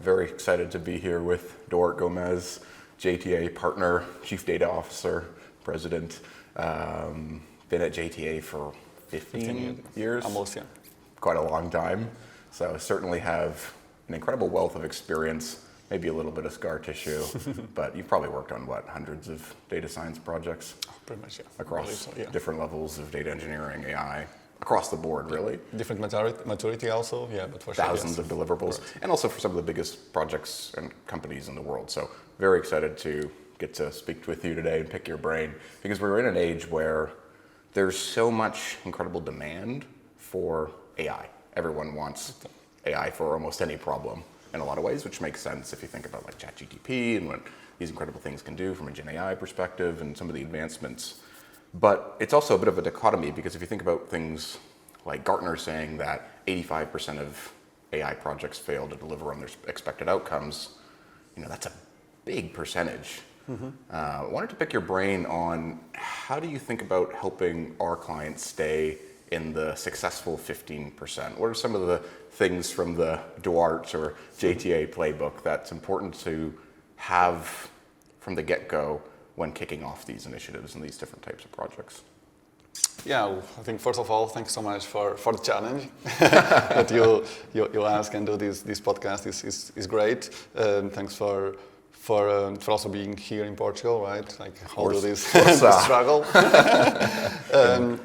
very excited to be here with Dort Gomez, JTA partner, chief data officer, president. Been at JTA for 15 years. Almost, yeah. Quite a long time. So certainly have an incredible wealth of experience, maybe a little bit of scar tissue, but you've probably worked on hundreds of data science projects? Pretty much, yeah. Across different levels of data engineering, AI, across the board, really. Different maturity also, yeah, but for sure. Thousands of deliverables, and also for some of the biggest projects and companies in the world. So very excited to get to speak with you today and pick your brain, because we're in an age where there's so much incredible demand for AI. Everyone wants AI for almost any problem in a lot of ways, which makes sense if you think about like ChatGPT and what these incredible things can do from a Gen AI perspective and some of the advancements. But it's also a bit of a dichotomy, because if you think about things like Gartner saying that 85% of AI projects fail to deliver on their expected outcomes, that's a big percentage. I wanted to pick your brain on how do you think about helping our clients stay in the successful 15%? What are some of the things from the Duarte or JTA playbook that's important to have from the get-go when kicking off these initiatives and these different types of projects? Yeah, I think first of all, thanks so much for the challenge that you ask and do this podcast is great. Thanks for also being here in Portugal, right? Like all of this struggle.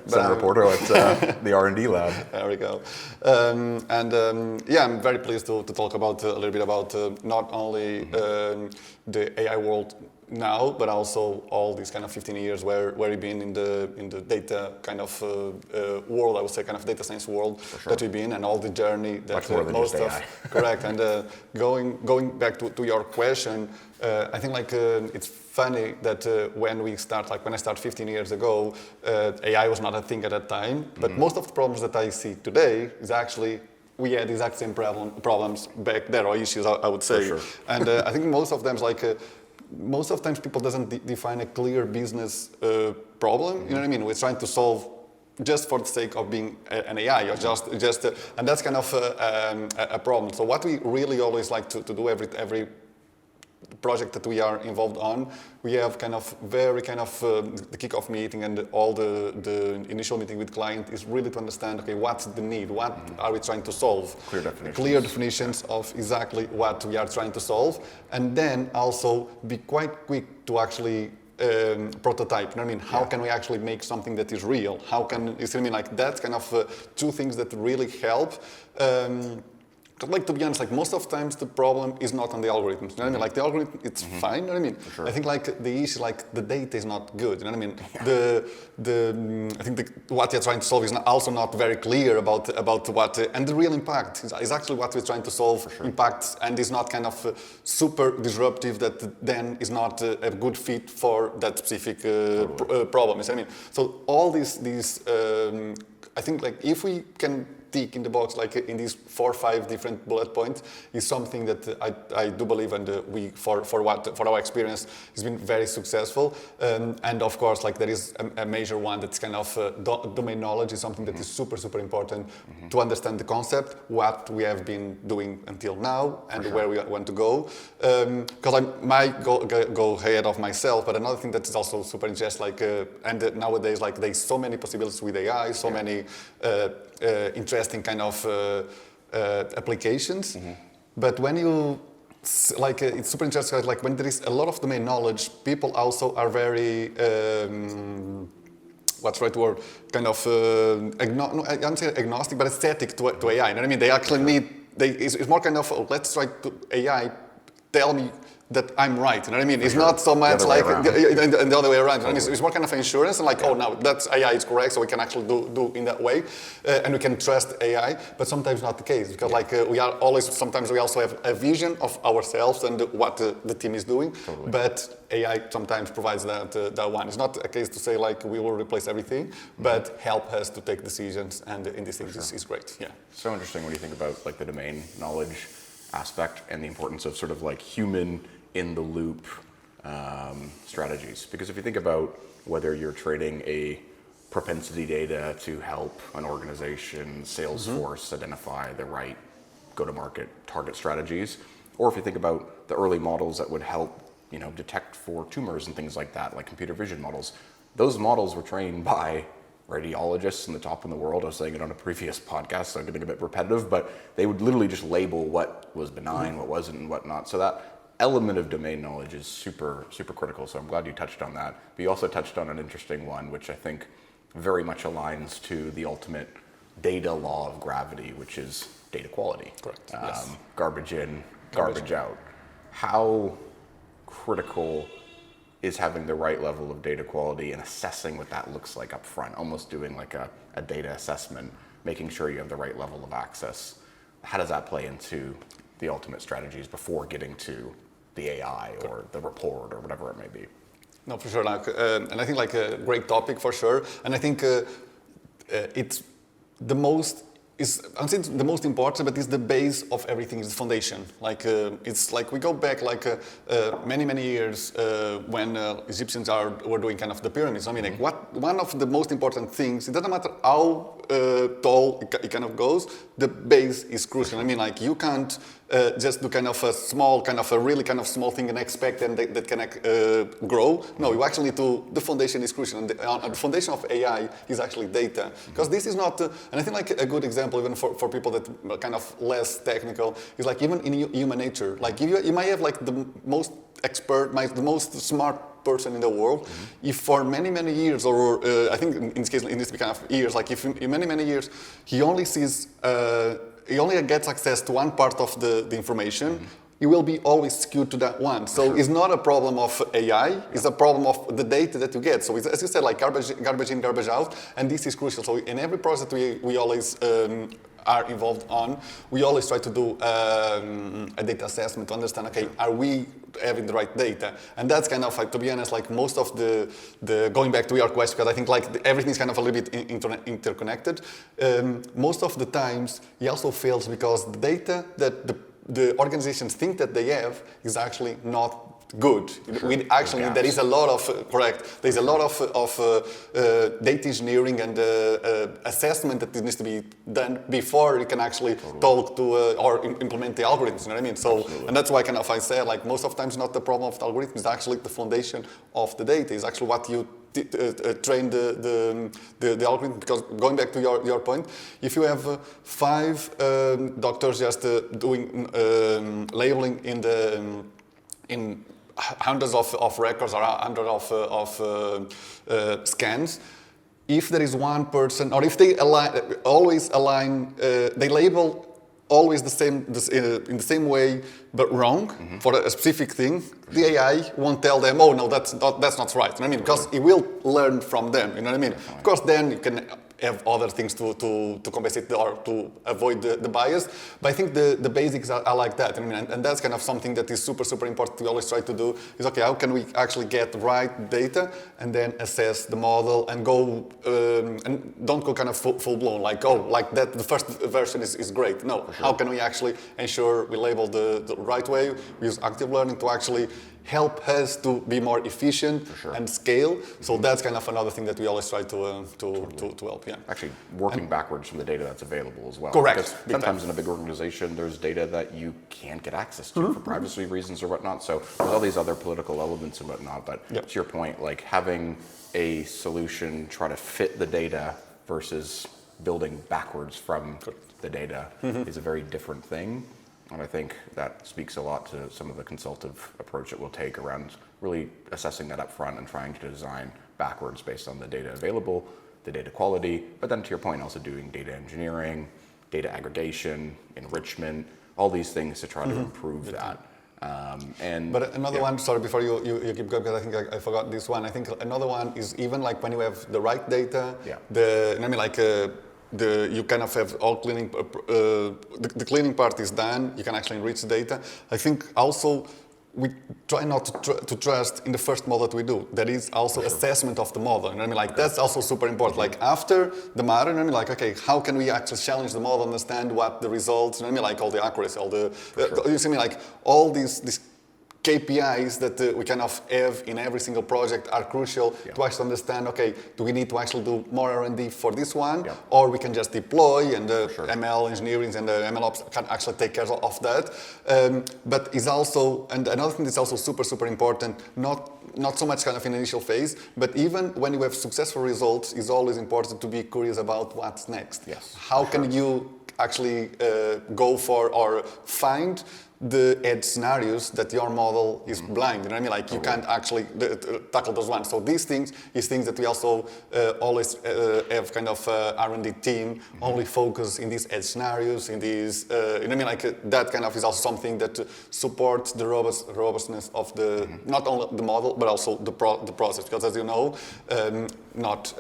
Some reporter at the R&D lab. There we go. I'm very pleased to talk about a little bit about not only the AI world now, but also all these kind of 15 years where we've been in the data kind of world, I would say kind of data science world that we've been, and all the journey that most of correct. And going back to your question, I think like it's funny that when I started 15 years ago, AI was not a thing at that time. But most of the problems that I see today is actually we had the exact same problems back there, or issues I would say. For sure. And I think most of them most of the times people doesn't define a clear business problem. You know what I mean? We're trying to solve just for the sake of being an AI, or just and that's kind of a problem. So what we really always like to do every project that we are involved on, we have kind of the kickoff meeting and all the initial meeting with client is really to understand, okay, what's the need? What are we trying to solve? Clear definitions of exactly what we are trying to solve, and then also be quite quick to actually prototype. You know what I mean? How can we actually make something that is real? How can you see what I mean? Like that's kind of two things that really help. Like, to be honest, like most of the times the problem is not on the algorithms. You know what I mean? Like the algorithm, it's fine. You know what I mean? Sure. I think like the issue, like the data is not good. You know what I mean? I think what you're trying to solve is also not very clear about what and the real impact is actually what we're trying to solve. Impact, and is not kind of super disruptive that then is not a good fit for that specific problem. You know what I mean? So all these I think like if we can tick in the box, like in these 4 or 5 different bullet points, is something that I do believe, and we for our experience has been very successful. And of course, like there is a major one that's kind of domain knowledge is something that is super important to understand the concept, what we have been doing until now, and where we want to go. Because I might go ahead of myself, but another thing that is also super interesting, like and nowadays like there's so many possibilities with AI, so many interesting kind of applications, but when you it's super interesting. Like when there is a lot of domain knowledge, people also are very what's the right word? Kind of I don't say agnostic, but aesthetic to AI. You know what I mean? They actually need. It's more kind of let's try to AI tell me that I'm right, you know what I mean? It's not so much like the other way around. Totally. It's more kind of insurance, and like, oh, now that's AI is correct, so we can actually do in that way, and we can trust AI. But sometimes not the case, because like we are always. Sometimes we also have a vision of ourselves and what the team is doing. Totally. But AI sometimes provides that one. It's not a case to say like we will replace everything, but help us to take decisions, and in these things is great. Yeah. So interesting when you think about like the domain knowledge aspect and the importance of sort of like human in the loop strategies. Because if you think about whether you're trading a propensity data to help an organization, Salesforce, identify the right go-to-market target strategies, Or if you think about the early models that would help, detect for tumors and things like that, like computer vision models, those models were trained by radiologists in the top in the world. I was saying it on a previous podcast, so I'm getting a bit repetitive, but they would literally just label what was benign, what wasn't, and whatnot. So that element of domain knowledge is super, super critical. So I'm glad you touched on that. But you also touched on an interesting one, which I think very much aligns to the ultimate data law of gravity, which is data quality. Correct. Yes. Garbage in, garbage out. How critical is having the right level of data quality and assessing what that looks like up front, almost doing like a data assessment, making sure you have the right level of access? How does that play into the ultimate strategies before getting to the AI or the report or whatever it may be? No, for sure. And I think like a great topic for sure. And I think it's the most. I'm saying the most important, but it's the base of everything. Is the foundation. It's like we go back many years when Egyptians were doing kind of the pyramids. I mean, like one of the most important things. It doesn't matter how tall it kind of goes. The base is crucial. I mean, like you can't just do kind of a small, kind of a really kind of small thing and expect that can grow. No, you actually need to. The foundation is crucial, and the foundation of AI is actually data, because this is not. And I think like a good example, even for people that are kind of less technical, is like even in human nature. Like you might have like the most expert, the most smart person in the world. If for many years, or I think in this case, in this kind of years, like if in many years, he only sees. He only gets access to one part of the information, it will be always skewed to that one. So it's not a problem of AI, it's a problem of the data that you get. So it's, as you said, like garbage in, garbage out, and this is crucial. So in every project we always are involved on, we always try to do a data assessment to understand, okay, are we having the right data? And that's kind of like, to be honest, like most of the going back to your question, because I think like everything's kind of a little bit interconnected. Most of the times, he also fails because the data that the organizations think that they have is actually not good. Sure. There is a lot of, there's a lot of data engineering and assessment that needs to be done before you can actually talk to or implement the algorithms, you know what I mean? So, and that's why kind of I say, like most of the times not the problem of the algorithm, it's actually the foundation of the data, is actually what you train the algorithm. Because going back to your point, if you have 5 doctors just doing labeling in hundreds of records or hundreds of scans, if there is one person, or if they always align, they label always in the same way, but wrong for a specific thing, the AI won't tell them, oh no, that's not right. You know what I mean? Because it will learn from them. You know what I mean? Definitely. Of course, then you can have other things to compensate or to avoid the bias. But I think the basics are like that. I mean, and that's kind of something that is super important to always try to do, is okay, how can we actually get right data and then assess the model and go, and don't go kind of full blown, like, oh, like that, the first version is great. No, sure. How can we actually ensure we label the right way? We use active learning to actually help us to be more efficient and scale. So that's kind of another thing that we always try to help. Yeah. Actually, working backwards from the data that's available as well. Correct. Because sometimes in a big organization, there's data that you can't get access to for privacy reasons or whatnot. So there's all these other political elements and whatnot. But to your point, like having a solution try to fit the data versus building backwards from the data is a very different thing. And I think that speaks a lot to some of the consultative approach that we'll take around really assessing that up front and trying to design backwards based on the data available, the data quality, but then to your point, also doing data engineering, data aggregation, enrichment, all these things to try to improve that. But another one, sorry, before you keep going, because I think I forgot this one. I think another one is even like when you have the right data, you kind of have all cleaning, the cleaning part is done, you can actually enrich the data. I think also we try not to trust in the first model that we do. There is also assessment of the model. You know what I mean? Like that's also super important. Like after the model, you know what I mean? Like, okay, how can we actually challenge the model, understand what the results, you know what I mean? Like all the accuracy, all the, you see me, like all these KPIs that we kind of have in every single project are crucial to actually understand, okay, do we need to actually do more R&D for this one, or we can just deploy and ML engineering and the ML ops can actually take care of that. But is also, and another thing that's also super, super important, not so much kind of in the initial phase, but even when you have successful results, it's always important to be curious about what's next. How can you actually go for or find the edge scenarios that your model is blind. You know what I mean? Like you can't actually tackle those ones. So these things is things that we also always have kind of R&D team only focus in these edge scenarios, in these, you know what I mean? Like that kind of is also something that supports the robustness of the, not only the model, but also the process. Because as you know, not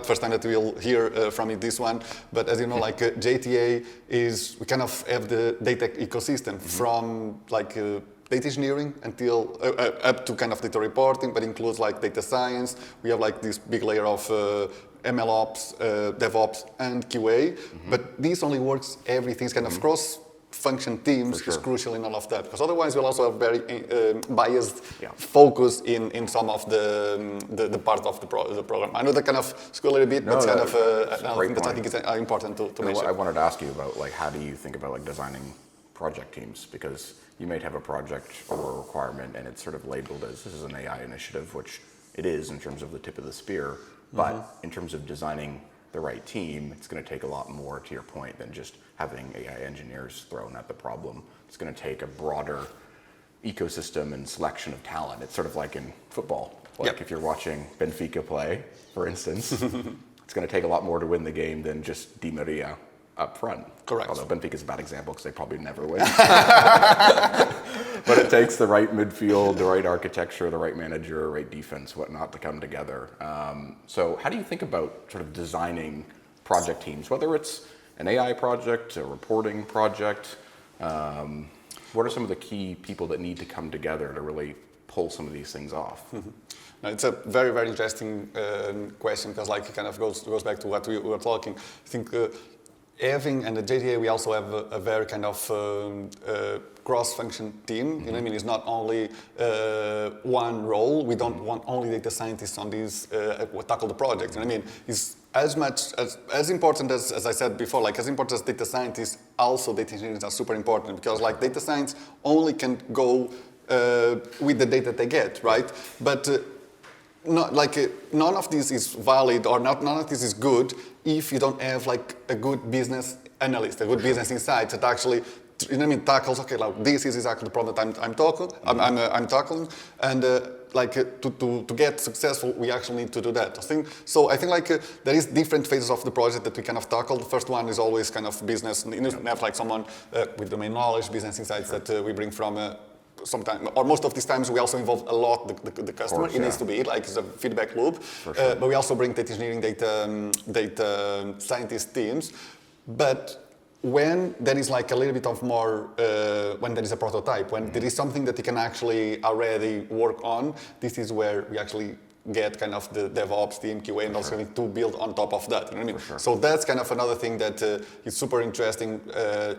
first time that we'll hear from it this one, but as you know, like JTA is, we kind of have the data ecosystem from like data engineering until up to kind of data reporting, but includes like data science. We have like this big layer of ML ops, DevOps, and QA. But this only works, everything's kind of cross-function teams is crucial in all of that, because otherwise we'll also have very biased focus in some of the part of the program. I know that kind of school a little bit, but it's kind of another thing that I think is important to mention. I wanted to ask you about like how do you think about like designing project teams, because you might have a project or a requirement and it's sort of labeled as this is an AI initiative, which it is in terms of the tip of the spear, but in terms of designing the right team, it's going to take a lot more, to your point, than just having AI engineers thrown at the problem. It's going to take a broader ecosystem and selection of talent. It's sort of like in football. Like if you're watching Benfica play, for instance, it's going to take a lot more to win the game than just Di Maria up front. Correct. Although Benfica's a bad example because they probably never win. But it takes the right midfield, the right architecture, the right manager, right defense, whatnot to come together. So how do you think about sort of designing project teams, whether it's an AI project, a reporting project? What are some of the key people that need to come together to really pull some of these things off? Now, it's a very, very interesting question, because like it kind of goes back to what we were talking. I think having, and at JDA we also have a very kind of cross-function team. You know what I mean? It's not only one role. We don't want only data scientists on these tackle the project. You know what I mean? It's as much as important as I said before, like as important as data scientists, also data engineers are super important, because like data science only can go with the data they get, right? But not like none of this is valid, or none of this is good if you don't have like a good business analyst, a good business insight that actually, you know what I mean, tackles, okay, like this is exactly the problem that I'm tackling, and like to get successful, we actually need to do that. I think like there is different phases of the project that we kind of tackle. The first one is always kind of business, you know, have like someone with domain knowledge, business insights that we bring from. Sometimes, or most of these times, we also involve a lot the customer. Course, it needs to be like it's a feedback loop. But we also bring data engineering, data scientist teams. But when there is like a little bit of more, when there is a prototype, when there is something that you can actually already work on, this is where we actually get kind of the DevOps team, QA, and also to build on top of that. You know what I mean? So that's kind of another thing that is super interesting,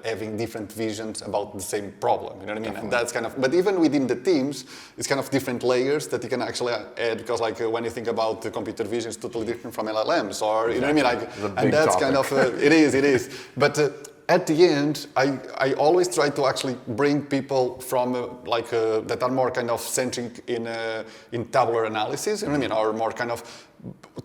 having different visions about the same problem. You know what I mean? And that's kind of, but even within the teams, it's kind of different layers that you can actually add, because like when you think about computer vision, it's totally different from LLMs, or you know what I mean? Like, and that's topic. Kind of it is. But at the end, I always try to actually bring people from that are more kind of centric in tabular analysis, you know what I mean, or more kind of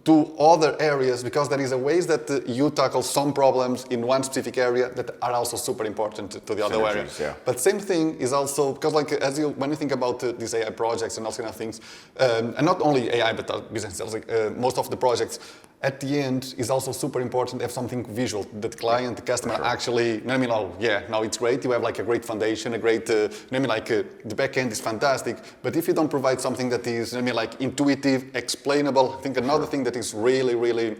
to other areas, because there is a ways that you tackle some problems in one specific area that are also super important to the other area. Yeah. But same thing is also, because like when you think about these AI projects and all kind of things, and not only AI but business, like, most of the projects, at the end is also super important to have something visual that the client, the customer actually, you know what I mean? Oh, yeah, now it's great. You have like a great foundation, a great, you know what I mean? Like the back end is fantastic. But if you don't provide something that is, you know what I mean? Like intuitive, explainable, I think another thing that is really, really,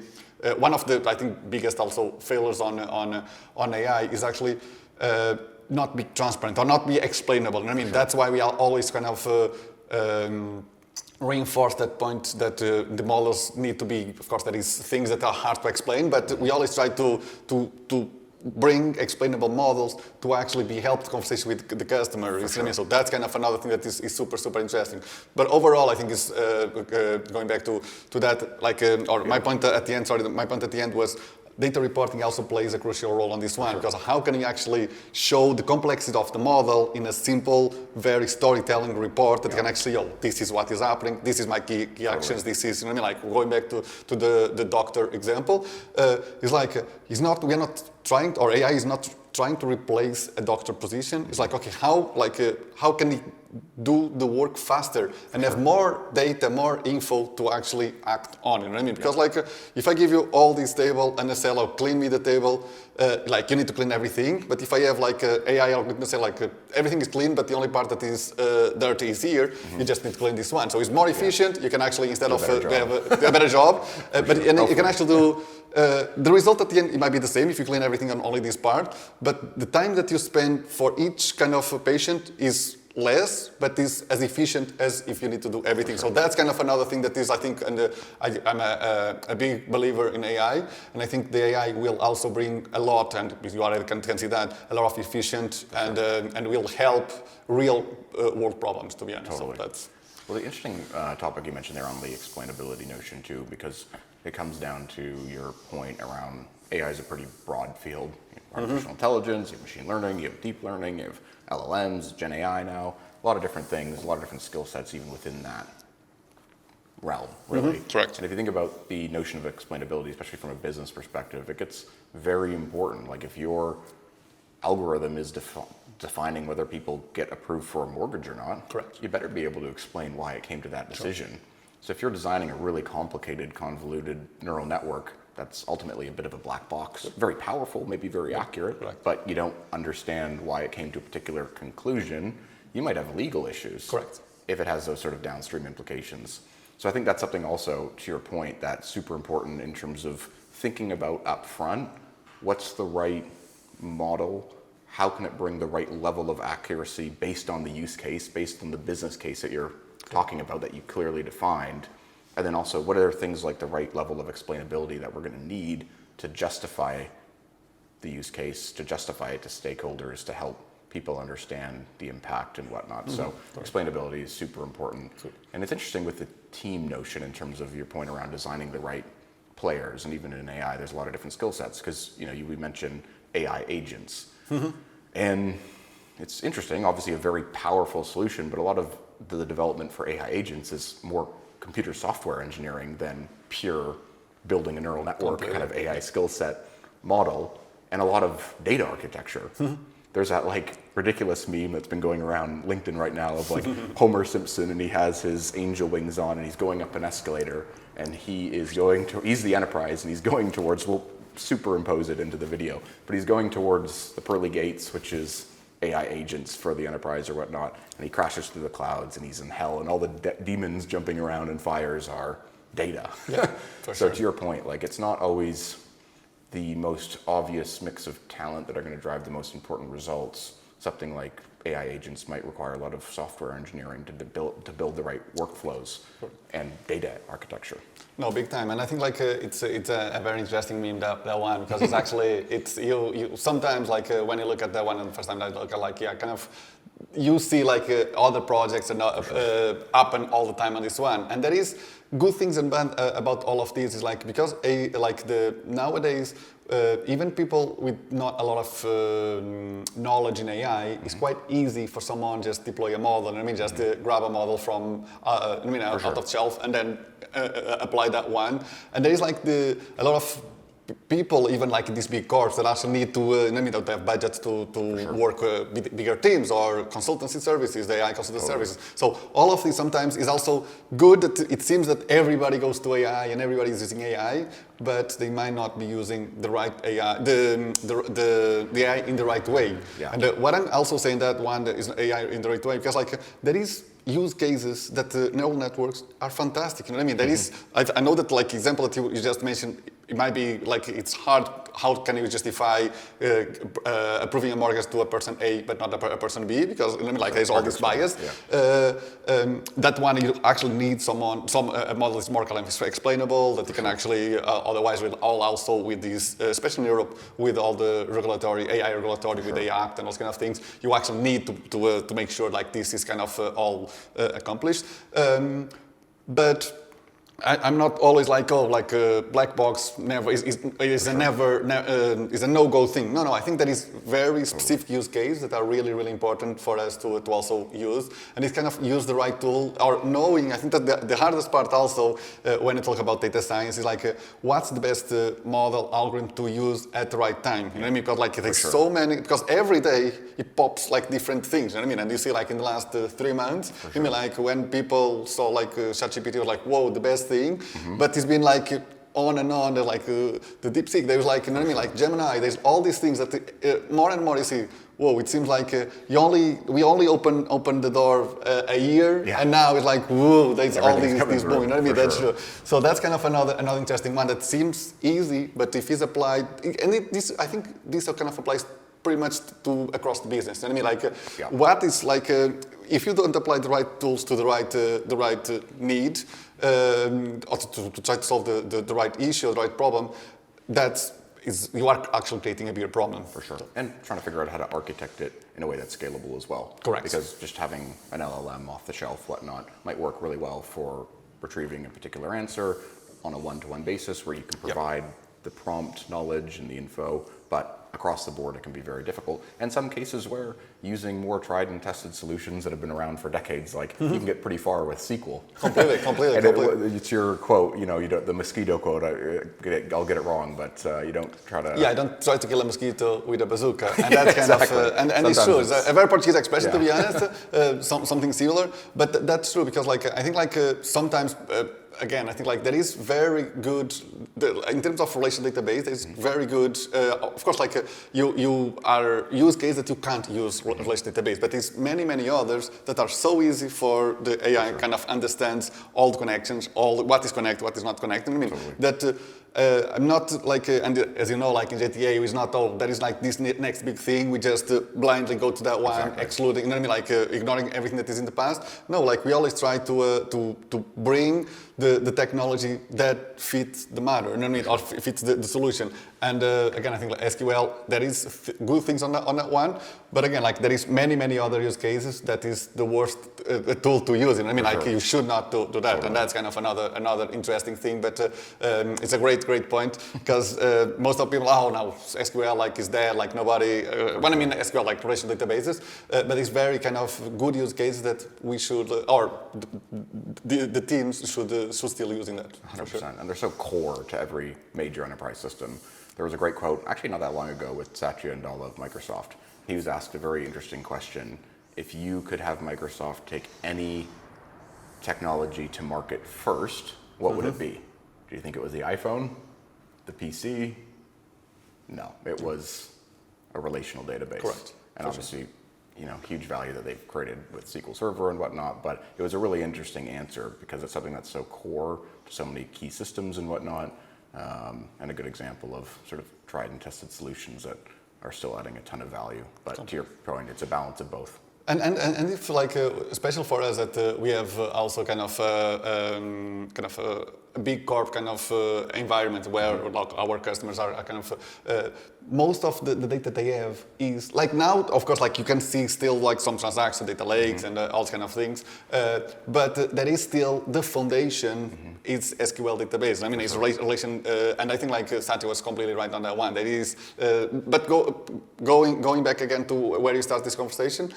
one of the, I think, biggest also failures on AI is actually not be transparent or not be explainable. You know what I mean? That's why we are always kind of, reinforce that point that the models need to be, of course, there is things that are hard to explain, but we always try to bring explainable models to actually be helped conversation with the customer. You see what I mean? So that's kind of another thing that is super, super interesting. But overall, I think is going back to that, like, my point at the end, my point at the end was data reporting also plays a crucial role on this one, because how can you actually show the complexity of the model in a simple, very storytelling report that can actually, this is what is happening, this is my key actions, this is, you know what I mean, like going back to the doctor example, it's like, we're not trying, or AI is not trying to replace a doctor position. It's like, okay, how can we do the work faster and have more data, more info to actually act on, you know what I mean? Because like, if I give you all this table and I say, like, clean me the table, like you need to clean everything, but if I have like AI algorithm say like everything is clean, but the only part that is dirty is here, you just need to clean this one. So it's more efficient, you can actually, instead of have a better job, you can actually do, the result at the end, it might be the same if you clean everything on only this part, but the time that you spend for each kind of patient is less, but is as efficient as if you need to do everything. So that's kind of another thing that is, I think, and I'm a big believer in AI, and I think the AI will also bring a lot, and you already can see that, a lot of efficient and will help real world problems, to be honest. Totally. So that's, well, the interesting topic you mentioned there on the explainability notion too, because it comes down to your point around AI is a pretty broad field. You have artificial intelligence, you have machine learning, you have deep learning, you have LLMs, Gen AI now, a lot of different things, a lot of different skill sets even within that realm, really. Correct. And if you think about the notion of explainability, especially from a business perspective, it gets very important. Like if your algorithm is defining whether people get approved for a mortgage or not, correct, you better be able to explain why it came to that decision. Sure. So if you're designing a really complicated, convoluted neural network, that's ultimately a bit of a black box, very powerful, maybe very accurate, but you don't understand why it came to a particular conclusion, you might have legal issues. Correct. If it has those sort of downstream implications. So I think that's something also, to your point, that's super important in terms of thinking about upfront, what's the right model, how can it bring the right level of accuracy based on the use case, based on the business case that you're talking about that you clearly defined. And then also, what are things like the right level of explainability that we're going to need to justify the use case, to justify it to stakeholders, to help people understand the impact and whatnot. So explainability is super important. And it's interesting with the team notion in terms of your point around designing the right players. And even in AI, there's a lot of different skill sets because we mentioned AI agents. And it's interesting, obviously a very powerful solution, but a lot of the development for AI agents is more computer software engineering than pure building a neural network kind of AI skill set model, and a lot of data architecture. There's that like ridiculous meme that's been going around LinkedIn right now of like Homer Simpson, and he has his angel wings on and he's going up an escalator, and he's the Enterprise and he's going towards, we'll superimpose it into the video, but he's going towards the pearly gates, which is AI agents for the Enterprise or whatnot, and he crashes through the clouds and he's in hell, and all the demons jumping around and fires are data. Yeah, so to your point, like it's not always the most obvious mix of talent that are going to drive the most important results. Something like AI agents might require a lot of software engineering to build the right workflows and data architecture. No, big time, and I think like it's a very interesting meme, that one, because it's actually you sometimes like when you look at that one and the first time I look at like kind of you see like other projects and happen all the time on this one, and there is good things and bad about all of these is like because nowadays even people with not a lot of knowledge in AI, it's quite easy for someone just deploy a model. I mean, just grab a model from out of the shelf and then apply that one. And there is like a lot of people, even like in these big corps, that actually need to, that have budgets to work with bigger teams or consultancy services, the AI consultancy services. So all of this sometimes is also good that it seems that everybody goes to AI and everybody is using AI, but they might not be using the right AI, the AI in the right way. Yeah. And what I'm also saying that one is AI in the right way, because like there is use cases that neural networks are fantastic. You know what I mean? There is, I know that like example that you just mentioned it might be like it's hard. How can you justify approving a mortgage to a person A but not a person B? Because like there's all this bias. That one you actually need some a model is more kind of explainable that you can actually otherwise with all also with these, especially in Europe with all the regulatory AI regulatory with the Act and those kind of things, you actually need to make sure like this is kind of all accomplished. But I'm not always like black box never is a no-go thing. No, I think there is very specific use cases that are really, really important for us to also use, and it's kind of use the right tool or knowing. I think that the hardest part also when you talk about data science is like what's the best model algorithm to use at the right time. You know what I mean? Because like there's so many. Because every day it pops like different things. You know what I mean? And you see like in the last 3 months, I mean like when people saw like ChatGPT was like whoa the best thing, but it's been like on and on, like the DeepSeek, there's like, you know what I mean, like Gemini, there's all these things that more and more you see, whoa, it seems like we only open the door a year, and now it's like, whoa, there's all these boom, you know what I mean, that's true. So that's kind of another interesting one that seems easy, but if it's applied, and I think this kind of applies pretty much to across the business. You know what I mean, like what is like if you don't apply the right tools to the right need, or to try to solve the right issue, the right problem, you are actually creating a bigger problem. For sure. And trying to figure out how to architect it in a way that's scalable as well. Correct. Because just having an LLM off the shelf, whatnot, might work really well for retrieving a particular answer on a one-to-one basis where you can provide the prompt knowledge and the info, but across the board it can be very difficult. And some cases where using more tried and tested solutions that have been around for decades, like you can get pretty far with SQL. Completely. It's your quote, you don't, the mosquito quote, I'll get it wrong, but you don't try to... Yeah, I don't try to kill a mosquito with a bazooka. And that's kind of, and it's true. It's a very Portuguese expression, to be honest, something similar. But that's true, because like I think like sometimes... Again, I think like there is very good, in terms of relational database, there's very good, of course, like you are use case that you can't use relational database, but there's many others that are so easy for the AI kind of understands all the connections, what is connected, what is not connected. I mean, that I'm not like, and as you know, like in GTA, it's not all, there is like this next big thing, we just blindly go to that one, excluding, you know what I mean, like ignoring everything that is in the past. No, like we always try to bring the technology that fits the matter, you know what I mean, or fits the solution. And again, I think like SQL, there is good things on that one, but again, like there is many other use cases that is the worst tool to use. You know what I mean, like you should not do that, and that's kind of another interesting thing. But it's a great point, because most of people, now SQL like is there, like nobody. When I mean SQL, like relational databases, but it's very kind of good use cases that we should, or the teams should still using that. 100%, and they're so core to every major enterprise system. There was a great quote, actually not that long ago, with Satya Nadella of Microsoft. He was asked a very interesting question. If you could have Microsoft take any technology to market first, what would it be? Do you think it was the iPhone? The PC? No, it was a relational database. Correct. And obviously, huge value that they've created with SQL Server and whatnot, but it was a really interesting answer because it's something that's so core to so many key systems and whatnot, and a good example of sort of tried and tested solutions that are still adding a ton of value. But to your point, it's a balance of both. And if like special for us that we have also kind of a big corp kind of environment where like our customers are kind of most of the data they have is like now, of course, like you can see still like some transaction data lakes and all kind of things, but there is still the foundation is SQL database. I mean, it's relation, and I think like Satya was completely right on that one. There is, but going back again to where you start this conversation.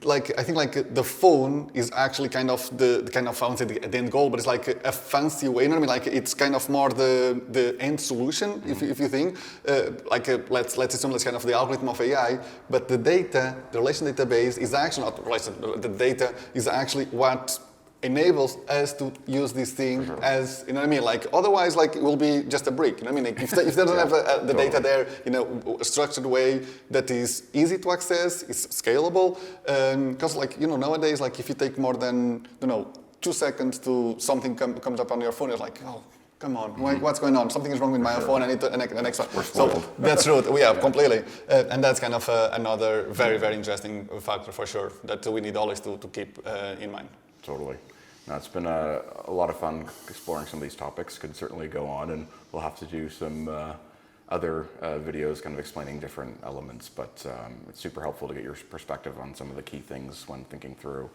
Like I think like the phone is actually kind of the kind of, I won't say the end goal, but it's like a fancy way. You know what I mean? Like it's kind of more the end solution, if you think. Let's assume that's kind of the algorithm of AI, but the data, the relational database is actually not relational. The data is actually what enables us to use this thing as, you know what I mean? Like otherwise, like it will be just a brick. You know what I mean? Like, if they doesn't have the data there in a structured way that is easy to access, it's scalable. Because like nowadays, like if you take more than 2 seconds to something comes up on your phone, you're like, oh come on, what's going on? Something is wrong with my phone. I need the next one. We're spoiled. So that's true. Yeah, completely. And that's kind of another very, very interesting factor for sure that we need always to keep in mind. Totally. No, it's been a lot of fun exploring some of these topics. Could certainly go on, and we'll have to do some other videos kind of explaining different elements, but it's super helpful to get your perspective on some of the key things when thinking through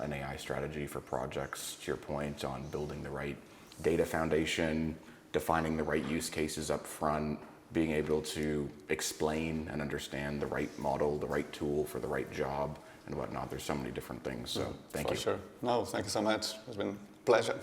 an AI strategy for projects, to your point on building the right data foundation, defining the right use cases up front, being able to explain and understand the right model, the right tool for the right job and whatnot. There's so many different things, so thank you. For sure. No, thank you so much. It's been a pleasure.